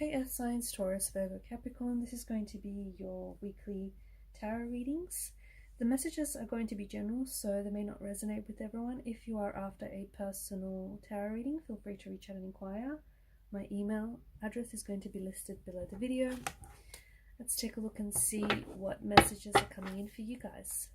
Hey Earth signs, Taurus, Virgo, Capricorn. This is going to be your weekly tarot readings. The messages are going to be general, so they may not resonate with everyone. If you are after a personal tarot reading, feel free to reach out and inquire. My email address is going to be listed below the video. Let's take a look and see what messages are coming in for you guys.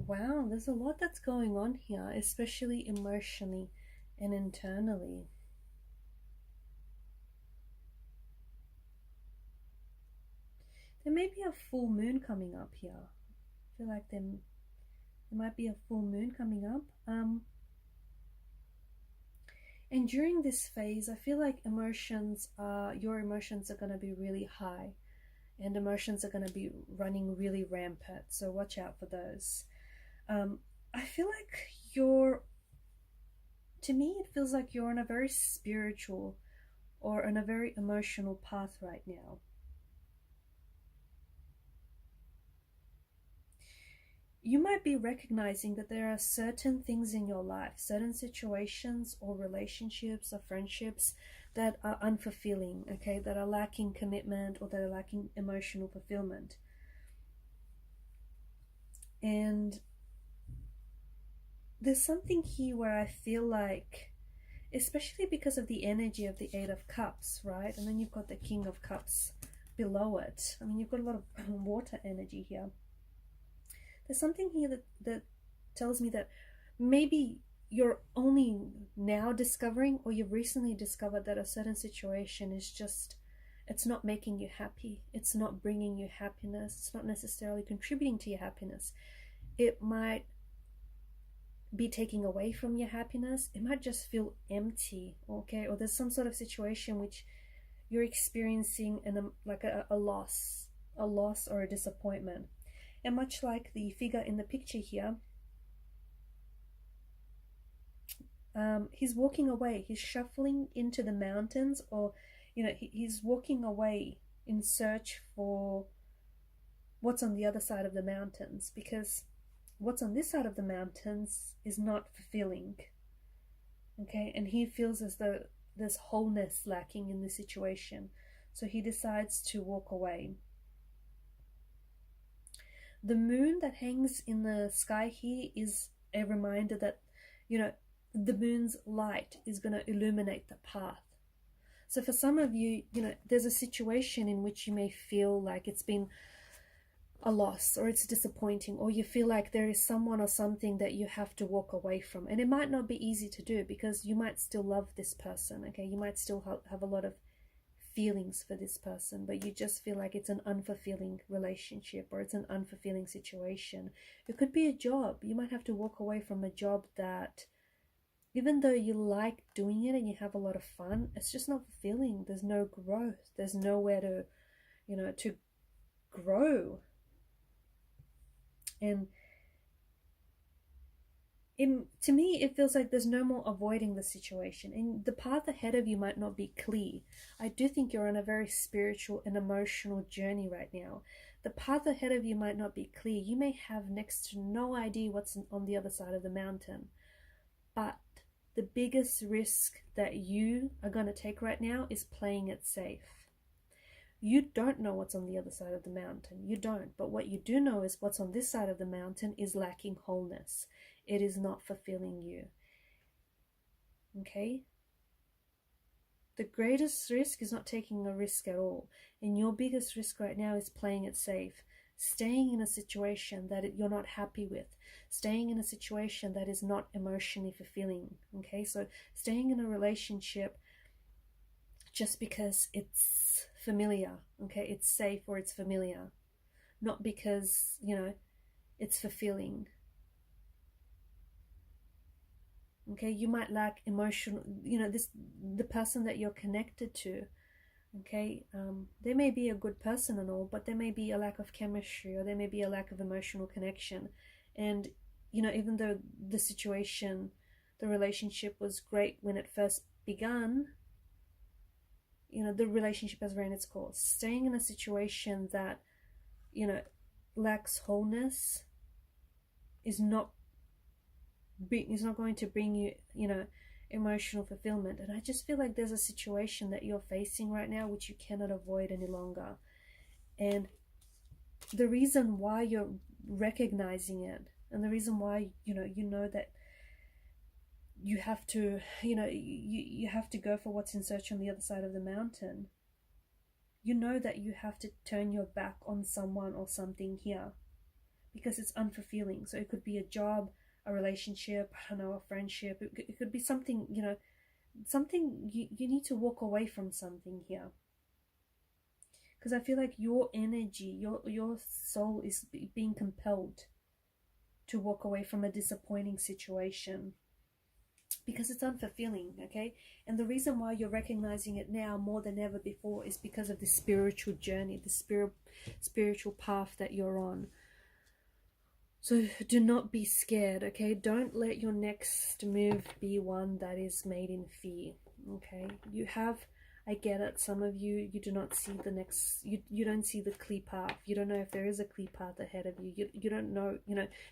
Wow, there's a lot that's going on here, especially emotionally and internally. There may be a full moon coming up here. I feel like there might be a full moon coming up. And during this phase, I feel like your emotions are going to be really high, and emotions are going to be running really rampant. So watch out for those. I feel like to me, it feels like you're on a very spiritual or on a very emotional path right now. You might be recognizing that there are certain things in your life, certain situations or relationships or friendships that are unfulfilling, okay, that are lacking commitment or that are lacking emotional fulfillment. And there's something here where I feel like, especially because of the energy of the Eight of Cups, right? And then you've got the King of Cups below it. I mean, you've got a lot of water energy here. There's something here that tells me that maybe you're only now discovering, or you've recently discovered, that a certain situation is just, it's not making you happy. It's not bringing you happiness. It's not necessarily contributing to your happiness. It might be taking away from your happiness. It might just feel empty, okay? Or there's some sort of situation which you're experiencing like a loss or a disappointment. And much like the figure in the picture here, he's walking away. He's shuffling into the mountains, or, you know, he's walking away in search for what's on the other side of the mountains, because what's on this side of the mountains is not fulfilling. Okay, and he feels as though there's wholeness lacking in the situation, so he decides to walk away. The moon that hangs in the sky here is a reminder that, you know, the moon's light is going to illuminate the path. So for some of you, you know, there's a situation in which you may feel like it's been a loss, or it's disappointing, or you feel like there is someone or something that you have to walk away from. And it might not be easy to do, because you might still love this person, okay? You might still have a lot of feelings for this person, but you just feel like it's an unfulfilling relationship, or it's an unfulfilling situation. It could be a job. You might have to walk away from a job that, even though you like doing it and you have a lot of fun, it's just not fulfilling. There's no growth. There's nowhere to, you know, to grow. And to me, it feels like there's no more avoiding the situation, and the path ahead of you might not be clear. I do think you're on a very spiritual and emotional journey right now. The path ahead of you might not be clear. You may have next to no idea what's on the other side of the mountain, but the biggest risk that you are going to take right now is playing it safe. You don't know what's on the other side of the mountain. You don't. But what you do know is what's on this side of the mountain is lacking wholeness. It is not fulfilling you. Okay? The greatest risk is not taking a risk at all. And your biggest risk right now is playing it safe. Staying in a situation that you're not happy with. Staying in a situation that is not emotionally fulfilling. Okay? So staying in a relationship just because it's familiar, okay? It's safe, or it's familiar. Not because, you know, it's fulfilling. Okay, you might lack emotional, you know, the person that you're connected to, Okay, they may be a good person and all, but there may be a lack of chemistry, or there may be a lack of emotional connection. And even though the situation, the relationship was great when it first began, the relationship has ran its course. Staying in a situation that lacks wholeness is not going to bring you emotional fulfillment. And I just feel like there's a situation that you're facing right now which you cannot avoid any longer. And the reason why you're recognizing it, and the reason why you know that you have to you have to go for what's in search on the other side of the mountain, that you have to turn your back on someone or something here, because it's unfulfilling. So it could be a job, a relationship, I don't know, a friendship. It could be something, something you need to walk away from something here. Because I feel like your energy, your soul is being compelled to walk away from a disappointing situation because it's unfulfilling, okay? And the reason why you're recognizing it now more than ever before is because of the spiritual journey, the spiritual path that you're on. So do not be scared, okay? Don't let your next move be one that is made in fear, okay? I get it, some of you do not see the next, you don't see the clear path. You don't know if there is a clear path ahead of you. You don't know,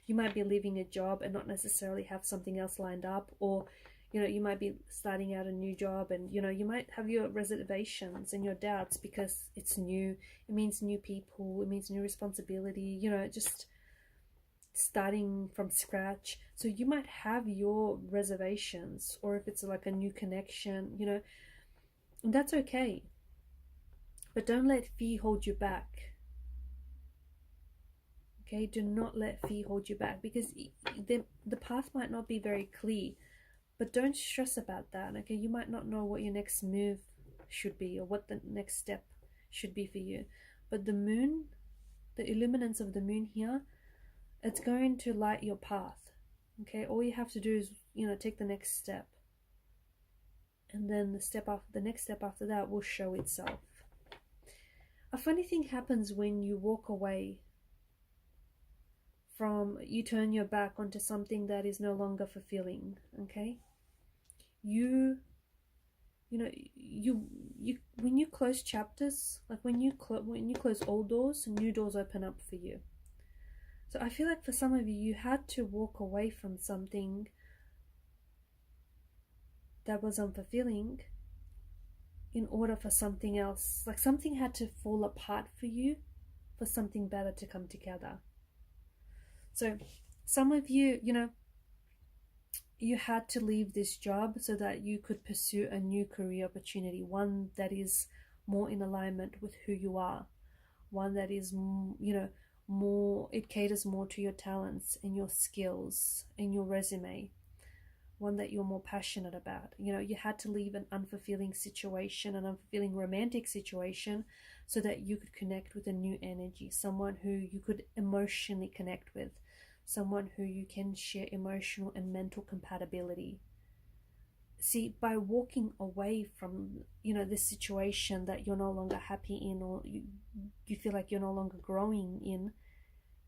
you might be leaving a job and not necessarily have something else lined up, or you might be starting out a new job and you might have your reservations and your doubts because it's new. It means new people, it means new responsibility, just starting from scratch. So you might have your reservations, or if it's like a new connection, and that's okay. But don't let fear hold you back. Okay, do not let fear hold you back, because the path might not be very clear, but don't stress about that. Okay, you might not know what your next move should be or what the next step should be for you, but the moon, the illuminance of the moon here, it's going to light your path. Okay, all you have to do is take the next step, and then the next step after that will show itself. A funny thing happens when you walk away from, you turn your back onto something that is no longer fulfilling. Okay, you when you close chapters, like when you close old doors, new doors open up for you. So I feel like for some of you, you had to walk away from something that was unfulfilling in order for something else, like something had to fall apart for you for something better to come together. So some of you, you had to leave this job so that you could pursue a new career opportunity, one that is more in alignment with who you are, one that is, more, it caters more to your talents and your skills and your resume, one that you're more passionate about. You had to leave an unfulfilling situation, an unfulfilling romantic situation, so that you could connect with a new energy, someone who you could emotionally connect with, someone who you can share emotional and mental compatibility. See, by walking away from this situation that you're no longer happy in, or you feel like you're no longer growing in,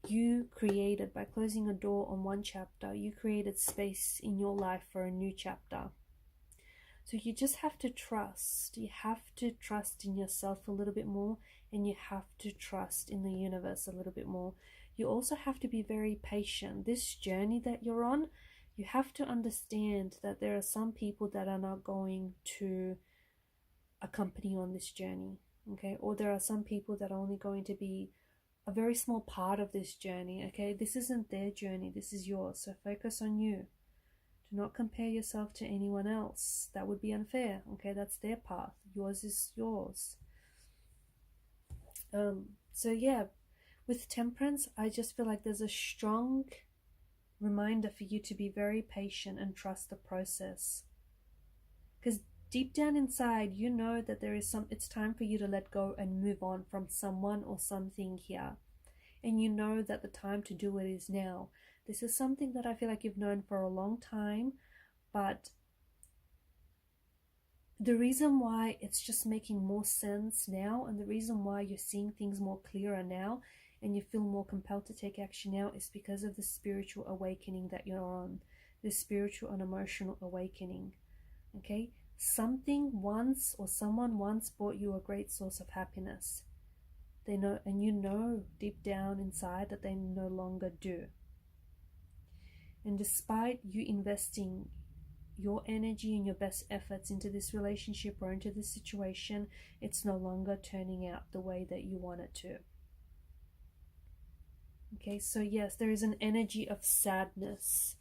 you created, by closing a door on one chapter, you created space in your life for a new chapter. So you just have to trust. You have to trust in yourself a little bit more, and you have to trust in the universe a little bit more. You also have to be very patient. This journey that you're on, you have to understand that there are some people that are not going to accompany you on this journey, okay? Or there are some people that are only going to be a very small part of this journey, okay? This isn't their journey, this is yours. So focus on you. Do not compare yourself to anyone else. That would be unfair, okay? That's their path. Yours is yours. So yeah, with Temperance, I just feel like there's a strong reminder for you to be very patient and trust the process. Because deep down inside, you know that it's time for you to let go and move on from someone or something here. And you know that the time to do it is now. This is something that I feel like you've known for a long time, but the reason why it's just making more sense now, and the reason why you're seeing things more clearer now and you feel more compelled to take action now, is because of the spiritual awakening that you're on, the spiritual and emotional awakening. Okay, something once, or someone once, brought you a great source of happiness. They know, and you know deep down inside that they no longer do. And despite you investing your energy and your best efforts into this relationship or into this situation, it's no longer turning out the way that you want it to. Okay, so yes, there is an energy of sadness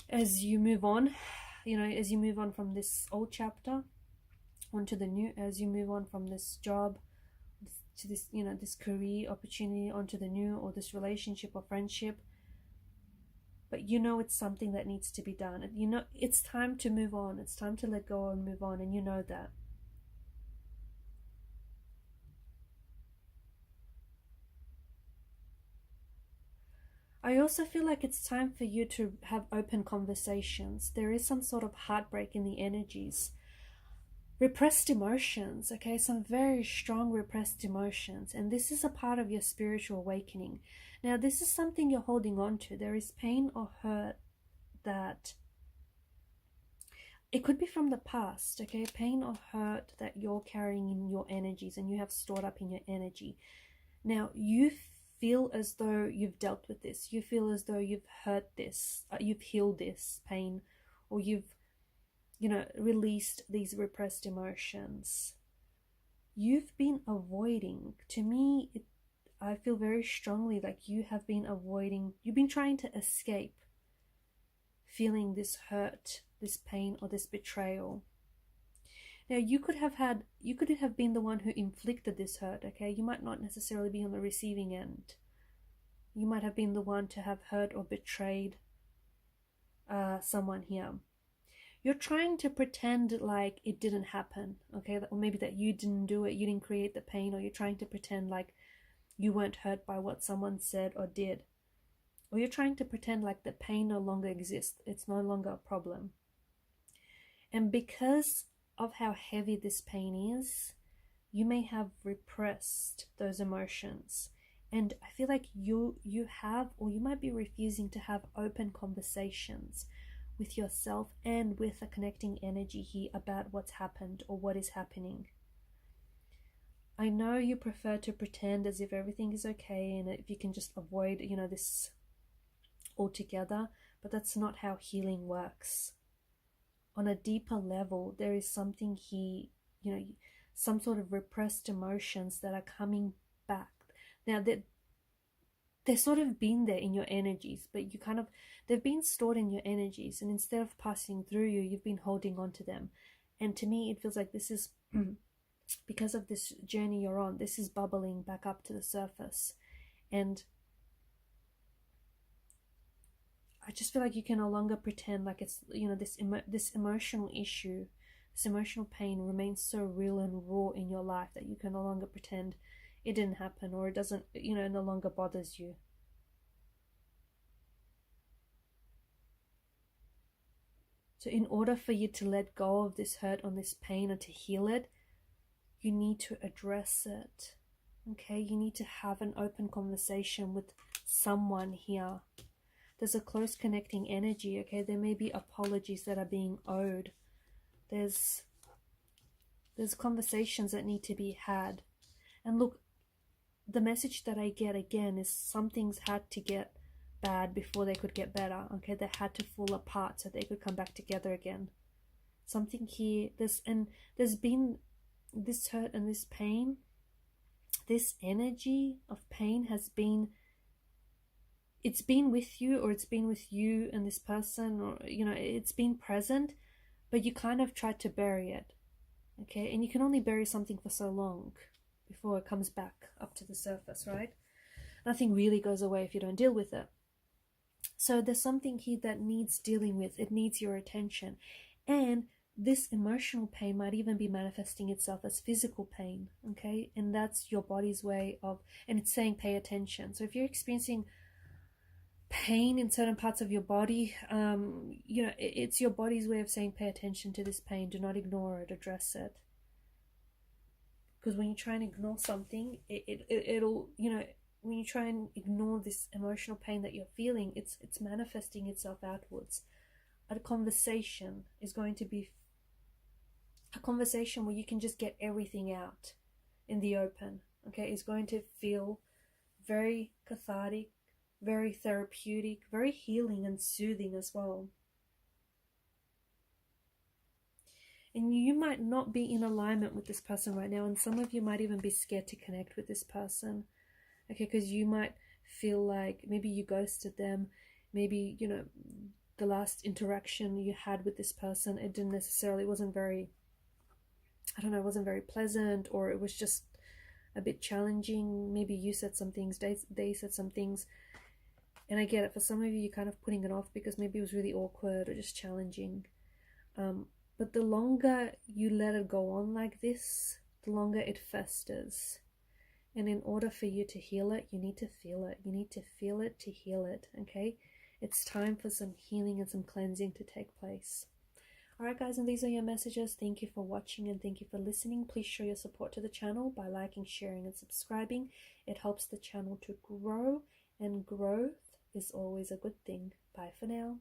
as you move on, as you move on from this old chapter onto the new, as you move on from this job to this, this career opportunity onto the new, or this relationship or friendship. But it's something that needs to be done. And it's time to move on. It's time to let go and move on, and you know that. I also feel like it's time for you to have open conversations. There is some sort of heartbreak in the energies. Repressed emotions, okay? Some very strong repressed emotions. And this is a part of your spiritual awakening. Now, this is something you're holding on to. There is pain or hurt that... It could be from the past, okay? Pain or hurt that you're carrying in your energies and you have stored up in your energy. Now, you feel as though you've dealt with this. You feel as though you've hurt this, you've healed this pain, or you've, released these repressed emotions. You've been avoiding. To me, I feel very strongly like you have been avoiding, you've been trying to escape feeling this hurt, this pain, or this betrayal. Now, you could have been the one who inflicted this hurt, okay? You might not necessarily be on the receiving end. You might have been the one to have hurt or betrayed someone here. You're trying to pretend like it didn't happen, okay? Or maybe that you didn't do it, you didn't create the pain, or you're trying to pretend like you weren't hurt by what someone said or did. Or you're trying to pretend like the pain no longer exists. It's no longer a problem. And because of how heavy this pain is, you may have repressed those emotions. And I feel like you have, or you might be refusing to have open conversations with yourself and with a connecting energy here about what's happened or what is happening. I know you prefer to pretend as if everything is okay and if you can just avoid, this altogether, but that's not how healing works. On a deeper level, there is something here, some sort of repressed emotions that are coming back. Now, they're sort of been there in your energies, but they've been stored in your energies, and instead of passing through you, you've been holding on to them. And to me, it feels like this is, because of this journey you're on, this is bubbling back up to the surface. And I just feel like you can no longer pretend like it's, this emotional issue, this emotional pain remains so real and raw in your life that you can no longer pretend it didn't happen, or it doesn't, no longer bothers you. So in order for you to let go of this hurt and this pain and to heal it, you need to address it. Okay, you need to have an open conversation with someone here. There's a close connecting energy, okay? There may be apologies that are being owed. There's conversations that need to be had. And look, the message that I get again is some things had to get bad before they could get better, okay? They had to fall apart so they could come back together again. Something here, there's been this hurt and this pain. This energy of pain has been, it's been with you, or it's been with you and this person, or, it's been present, but you kind of tried to bury it, okay? And you can only bury something for so long before it comes back up to the surface, right? Nothing really goes away if you don't deal with it. So there's something here that needs dealing with. It needs your attention. And this emotional pain might even be manifesting itself as physical pain, okay? And that's your body's way of, and it's saying pay attention. So if you're experiencing pain in certain parts of your body. You know, it's your body's way of saying pay attention to this pain, do not ignore it, address it. Because when you try and ignore something, it'll, you know, when you try and ignore this emotional pain that you're feeling, it's manifesting itself outwards. A conversation is going to be a conversation where you can just get everything out in the open. Okay, it's going to feel very cathartic, very therapeutic, very healing and soothing as well. And you might not be in alignment with this person right now, and some of you might even be scared to connect with this person. Okay, because you might feel like maybe you ghosted them, maybe, you know, the last interaction you had with this person, it didn't necessarily, wasn't very, I don't know, wasn't very pleasant, or it was just a bit challenging. Maybe you said some things, they said some things, and I get it. For some of you, you're kind of putting it off because maybe it was really awkward or just challenging. But the longer you let it go on like this, the longer it festers. And in order for you to heal it, you need to feel it. You need to feel it to heal it, okay? It's time for some healing and some cleansing to take place. Alright guys, and these are your messages. Thank you for watching and thank you for listening. Please show your support to the channel by liking, sharing and subscribing. It helps the channel to grow, and growth is always a good thing. Bye for now.